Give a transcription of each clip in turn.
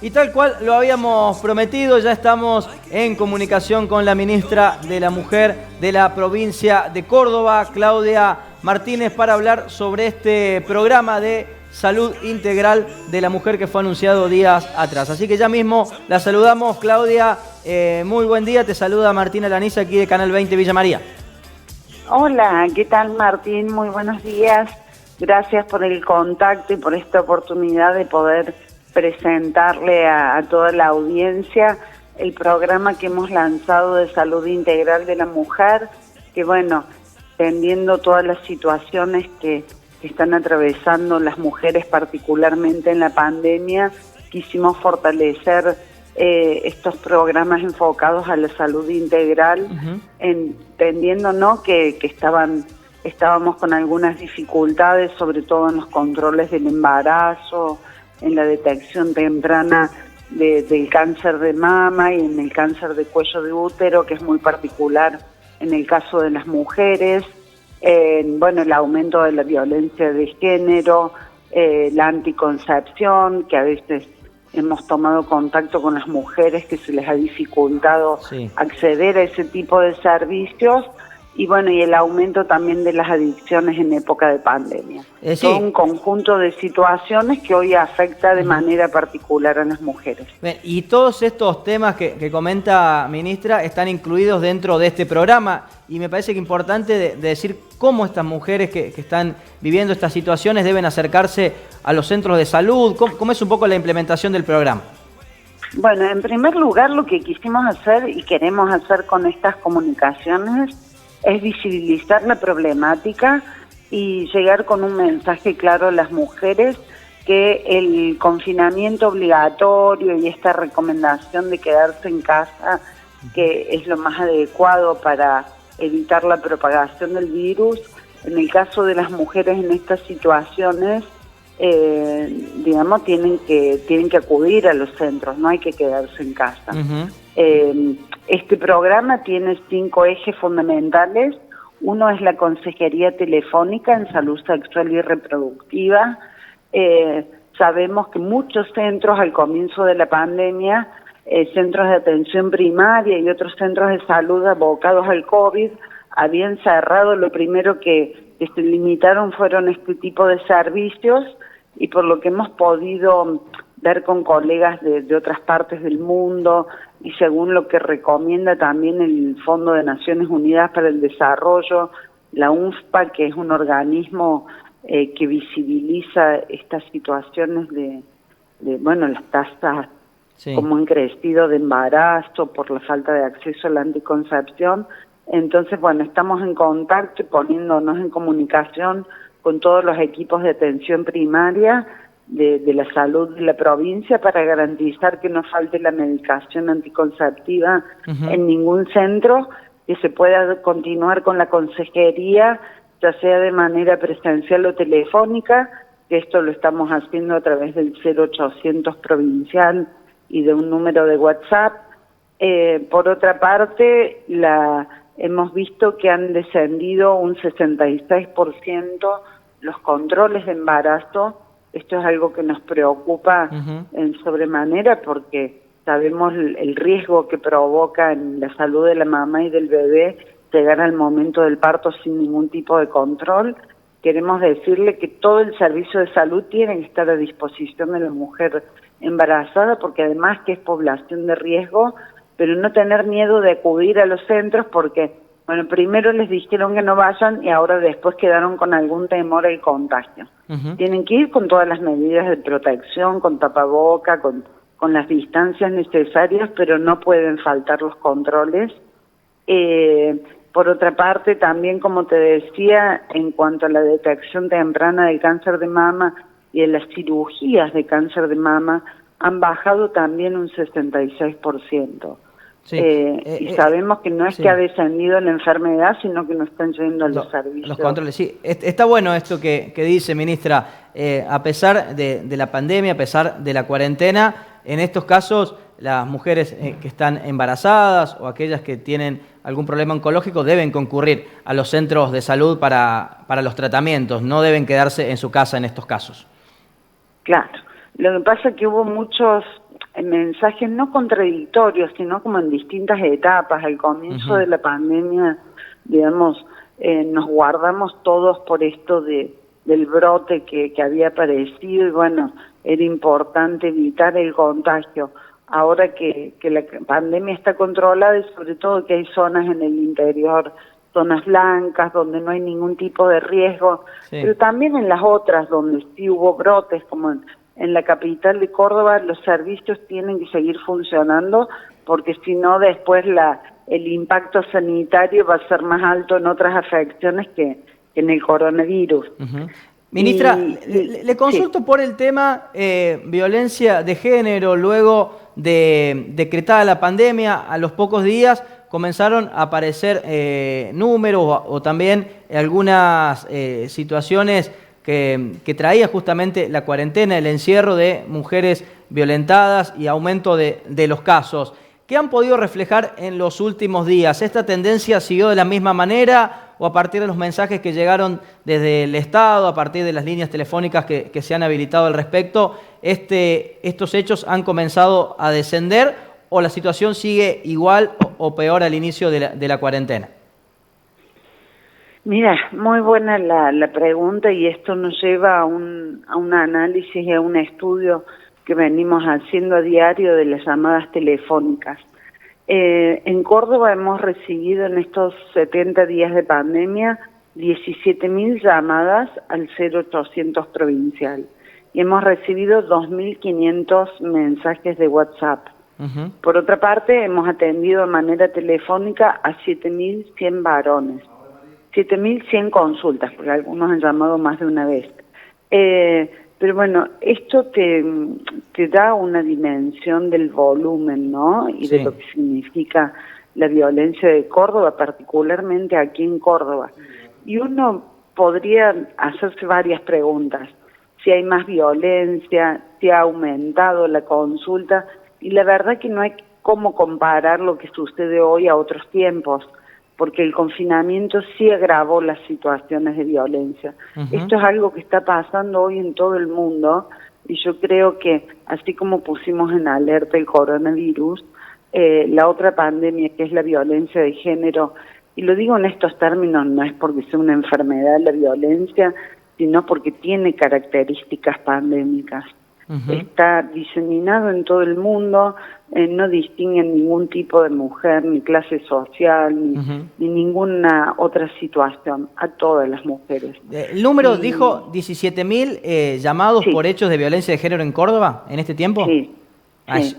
Y tal cual lo habíamos prometido, ya estamos en comunicación con la ministra de la Mujer de la provincia de Córdoba, Claudia Martínez, para hablar sobre este programa de salud integral de la mujer que fue anunciado días atrás. Así que ya mismo la saludamos, Claudia. Muy buen día, te saluda Martín Alaniza aquí de Canal 20 Villa María. Hola, ¿qué tal, Martín? Muy buenos días. Gracias por el contacto y por esta oportunidad de poder presentarle a toda la audiencia el programa que hemos lanzado de salud integral de la mujer, que bueno, entendiendo todas las situaciones que están atravesando las mujeres, particularmente en la pandemia, quisimos fortalecer estos programas enfocados a la salud integral, entendiendo, ¿no?, que estábamos con algunas dificultades, sobre todo en los controles del embarazo, en la detección temprana del cáncer de mama y en el cáncer de cuello de útero, que es muy particular en el caso de las mujeres, bueno, el aumento de la violencia de género, la anticoncepción, que a veces hemos tomado contacto con las mujeres que se les ha dificultado acceder a ese tipo de servicios, y bueno, y el aumento también de las adicciones en época de pandemia. Todo un conjunto de situaciones que hoy afecta de manera particular a las mujeres. Bien, y todos estos temas que comenta ministra están incluidos dentro de este programa, y me parece que es importante de decir cómo estas mujeres que están viviendo estas situaciones deben acercarse a los centros de salud. ¿Cómo es un poco la implementación del programa? Bueno, en primer lugar, lo que quisimos hacer y queremos hacer con estas comunicaciones es visibilizar la problemática y llegar con un mensaje claro a las mujeres que el confinamiento obligatorio y esta recomendación de quedarse en casa, que es lo más adecuado para evitar la propagación del virus, en el caso de las mujeres en estas situaciones, digamos, tienen que acudir a los centros, no hay que quedarse en casa. Este programa tiene 5 ejes fundamentales. Uno es la consejería telefónica en salud sexual y reproductiva. Sabemos que muchos centros al comienzo de la pandemia, centros de atención primaria y otros centros de salud abocados al COVID, habían cerrado. Lo primero que se limitaron fueron este tipo de servicios, y por lo que hemos podido ver con colegas de otras partes del mundo y según lo que recomienda también el Fondo de Naciones Unidas para el Desarrollo, la UNFPA, que es un organismo que visibiliza estas situaciones de bueno, las tasas como han crecido de embarazo por la falta de acceso a la anticoncepción. Entonces, bueno, estamos en contacto y poniéndonos en comunicación con todos los equipos de atención primaria de la salud de la provincia para garantizar que no falte la medicación anticonceptiva en ningún centro, que se pueda continuar con la consejería, ya sea de manera presencial o telefónica, que esto lo estamos haciendo a través del 0800 provincial y de un número de WhatsApp. Por otra parte, hemos visto que han descendido un 66% los controles de embarazo. Esto es algo que nos preocupa en sobremanera porque sabemos el riesgo que provoca en la salud de la mamá y del bebé llegar al momento del parto sin ningún tipo de control. Queremos decirle que todo el servicio de salud tiene que estar a disposición de la mujer embarazada, porque además que es población de riesgo, pero no tener miedo de acudir a los centros porque, bueno, primero les dijeron que no vayan y ahora después quedaron con algún temor al contagio. Tienen que ir con todas las medidas de protección, con tapaboca, con las distancias necesarias, pero no pueden faltar los controles. Por otra parte, también, como te decía, en cuanto a la detección temprana del cáncer de mama y de las cirugías de cáncer de mama, han bajado también un 66%. Y sabemos que no es que ha descendido la enfermedad, sino que no están yendo a los servicios. Los controles, sí. Está bueno esto que dice, ministra. A pesar de la pandemia, a pesar de la cuarentena, en estos casos las mujeres que están embarazadas o aquellas que tienen algún problema oncológico deben concurrir a los centros de salud para los tratamientos, no deben quedarse en su casa en estos casos. Claro. Lo que pasa es que hubo muchos mensajes no contradictorios, sino como en distintas etapas. Al comienzo de la pandemia, digamos, nos guardamos todos por esto del brote que había aparecido y bueno, era importante evitar el contagio. Ahora que la pandemia está controlada y sobre todo que hay zonas en el interior, zonas blancas donde no hay ningún tipo de riesgo, pero también en las otras donde sí hubo brotes, como en la capital de Córdoba, los servicios tienen que seguir funcionando porque si no después el impacto sanitario va a ser más alto en otras afecciones que en el coronavirus. Ministra, le consulto por el tema violencia de género. Luego de decretada la pandemia, a los pocos días comenzaron a aparecer números o también algunas situaciones que traía justamente la cuarentena, el encierro de mujeres violentadas y aumento de los casos. ¿Qué han podido reflejar en los últimos días? ¿Esta tendencia siguió de la misma manera o a partir de los mensajes que llegaron desde el Estado, a partir de las líneas telefónicas que se han habilitado al respecto, estos hechos han comenzado a descender o la situación sigue igual o peor al inicio de la cuarentena? Mira, muy buena la pregunta y esto nos lleva a un análisis y a un estudio que venimos haciendo a diario de las llamadas telefónicas. En Córdoba hemos recibido en estos 70 días de pandemia 17.000 llamadas al 0800 provincial y hemos recibido 2.500 mensajes de WhatsApp. Por otra parte, hemos atendido de manera telefónica a 7.100 varones, 7.100 consultas, porque algunos han llamado más de una vez. Pero bueno, esto te da una dimensión del volumen, ¿no? Y de lo que significa la violencia de Córdoba, particularmente aquí en Córdoba. Y uno podría hacerse varias preguntas. Si hay más violencia, si ha aumentado la consulta. Y la verdad que no hay cómo comparar lo que sucede hoy a otros tiempos, porque el confinamiento sí agravó las situaciones de violencia. Esto es algo que está pasando hoy en todo el mundo y yo creo que así como pusimos en alerta el coronavirus, la otra pandemia que es la violencia de género, y lo digo en estos términos, no es porque sea una enfermedad la violencia, sino porque tiene características pandémicas. Está diseminado en todo el mundo, no distingue ningún tipo de mujer, ni clase social, ni ninguna otra situación, a todas las mujeres. El número dijo 17.000 llamados por hechos de violencia de género en Córdoba en este tiempo. Sí.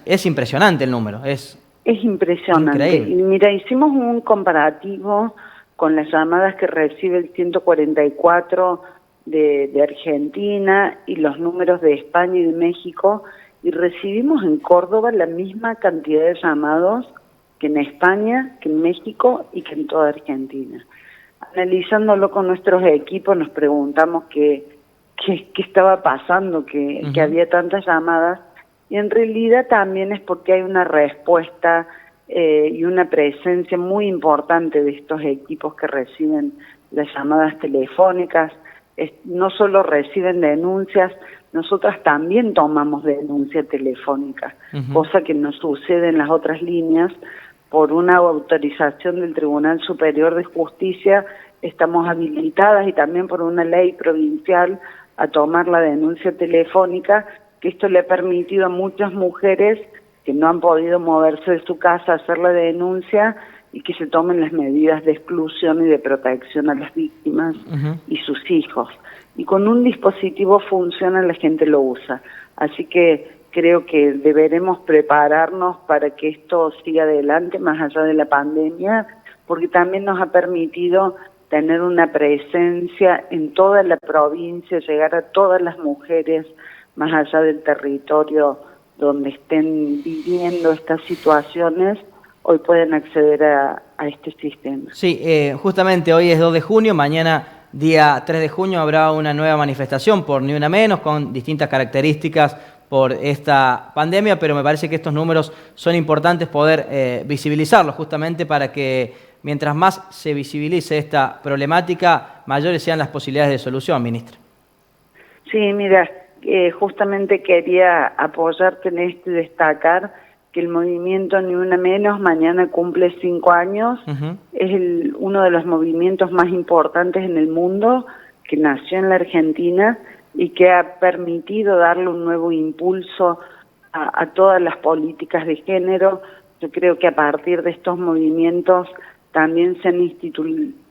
Es impresionante el número. Es impresionante. Increíble. Y mira, hicimos un comparativo con las llamadas que recibe el 144 de Argentina y los números de España y de México, y recibimos en Córdoba la misma cantidad de llamados que en España, que en México y que en toda Argentina. Analizándolo con nuestros equipos nos preguntamos qué estaba pasando, que había tantas llamadas, y en realidad también es porque hay una respuesta y una presencia muy importante de estos equipos que reciben las llamadas telefónicas. No solo reciben denuncias, nosotras también tomamos denuncia telefónica, cosa que no sucede en las otras líneas. Por una autorización del Tribunal Superior de Justicia estamos habilitadas y también por una ley provincial a tomar la denuncia telefónica, que esto le ha permitido a muchas mujeres que no han podido moverse de su casa a hacer la denuncia y que se tomen las medidas de exclusión y de protección a las víctimas y sus hijos. Y con un dispositivo funciona, la gente lo usa. Así que creo que deberemos prepararnos para que esto siga adelante más allá de la pandemia, porque también nos ha permitido tener una presencia en toda la provincia, llegar a todas las mujeres más allá del territorio donde estén viviendo estas situaciones. Hoy pueden acceder a este sistema. Sí, justamente hoy es 2 de junio, mañana día 3 de junio habrá una nueva manifestación por Ni Una Menos, con distintas características por esta pandemia, pero me parece que estos números son importantes poder visibilizarlos justamente para que mientras más se visibilice esta problemática, mayores sean las posibilidades de solución, ministra. Sí, mira, justamente quería apoyarte en esto y destacar que el movimiento Ni Una Menos mañana cumple 5 años. Es uno de los movimientos más importantes en el mundo, que nació en la Argentina y que ha permitido darle un nuevo impulso a todas las políticas de género. Yo creo que a partir de estos movimientos también se han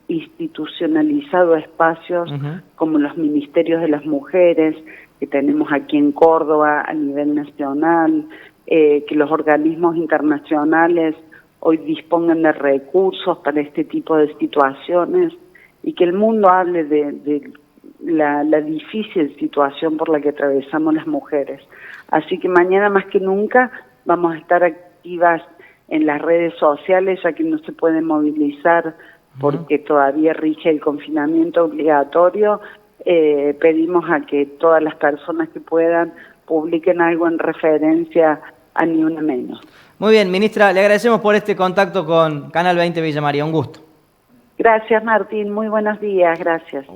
institucionalizado espacios como los ministerios de las mujeres, que tenemos aquí en Córdoba a nivel nacional, que los organismos internacionales hoy dispongan de recursos para este tipo de situaciones y que el mundo hable de la difícil situación por la que atravesamos las mujeres. Así que mañana más que nunca vamos a estar activas en las redes sociales, ya que no se puede movilizar porque todavía rige el confinamiento obligatorio. Pedimos a que todas las personas que puedan publiquen algo en referencia a Ni Una Menos. Muy bien, ministra, le agradecemos por este contacto con Canal 20 Villa María. Un gusto. Gracias, Martín. Muy buenos días. Gracias.